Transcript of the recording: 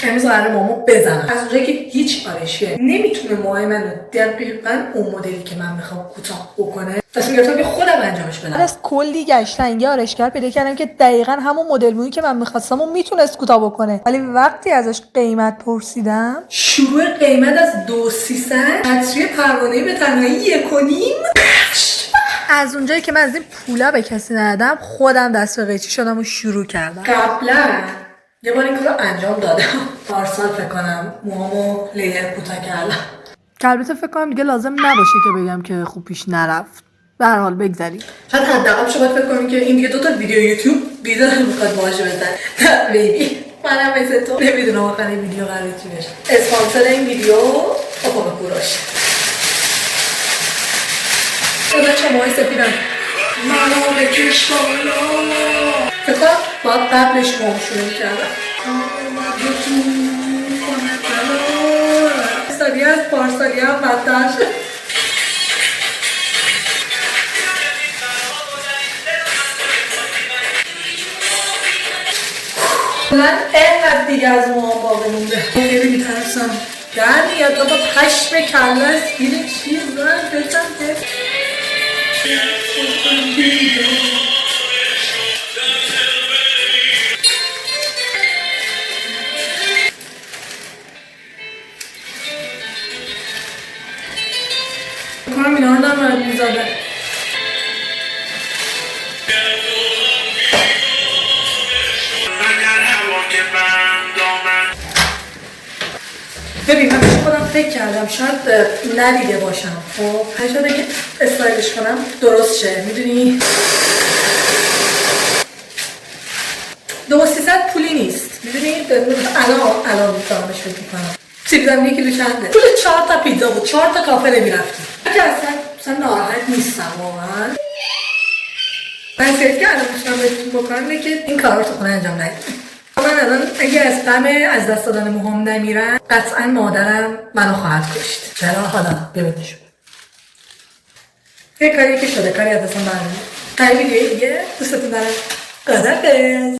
امروز قراره مامو بزنم از اونجایی که هیچ آرایشیه نمیتونه موهای منو دقیقاً اون مدلی که من میخوام کوتاه بکنه. تصمیم گرفتم که خودم انجامش بدم. از کلی گشتن یه آرایشگر پیدا کردم که دقیقاً همون مدل مویی که من میخواستم و میتونست کوتاه بکنه، ولی وقتی ازش قیمت پرسیدم شروع قیمت از 2300 بطری پروانه‌ای به تنهایی 1.5. از اونجایی که من از این پولا به کسی ندادم خودم دست به قیچی شدم و شروع کردم. قبلا یه بار این کارو انجام دادم. پارسال فکر کنم موهامو لیر کوتاه کردم. که البته فکر کنم دیگه لازم نباشه که بگم که خوب پیش نرفت. به هر حال بگذریم. شاید حداقل شما فکر کنید که این دیگه 2 تا ویدیو یوتیوب دیده میخواد ماهاشه بزن. نه بیبی منم مثل تو نمیدونم آخر این ویدیو قراره چی بشه. اسپانسر این ویدیو آپاقا کوروش. خدا چماهای سفیدم منو بکش بالا. فکر کنم باید قبلش موهام شروع میکردم. سالی از پارسالی هم بدتر شد. من اینقدر دیگه از موهام باقی مونده. خیلی میترسم در میاد بابا پشم کله است گیر چیز من دلتم که کنم اینا رو نمارد میزاده. ببین من خودم فکر کردم شاید ندیده باشم خب شاید که استایلش کنم درست شه میدونی 2300 پولی نیست میدونی الان دارمش فکر میکنم سیبیدم 1 کیلو چنده پول 4 تا پیتزا بود 4 تا کافه نمیرفتیم که اصلا ناراحت نیستم واقعا. من فکر کردم میتونم بهتون بکنم که این کار رو تو خونه انجام ندید. من الان اگه از غم از دست دادن موهام نمیرم قطعا مادرم منو خواهد کشت. چرا حالا ببینیشون یه کاری که شده کاری از دستم برمیاد. تا ویدیوی دیگه دوستتون دارم. خداحافظ.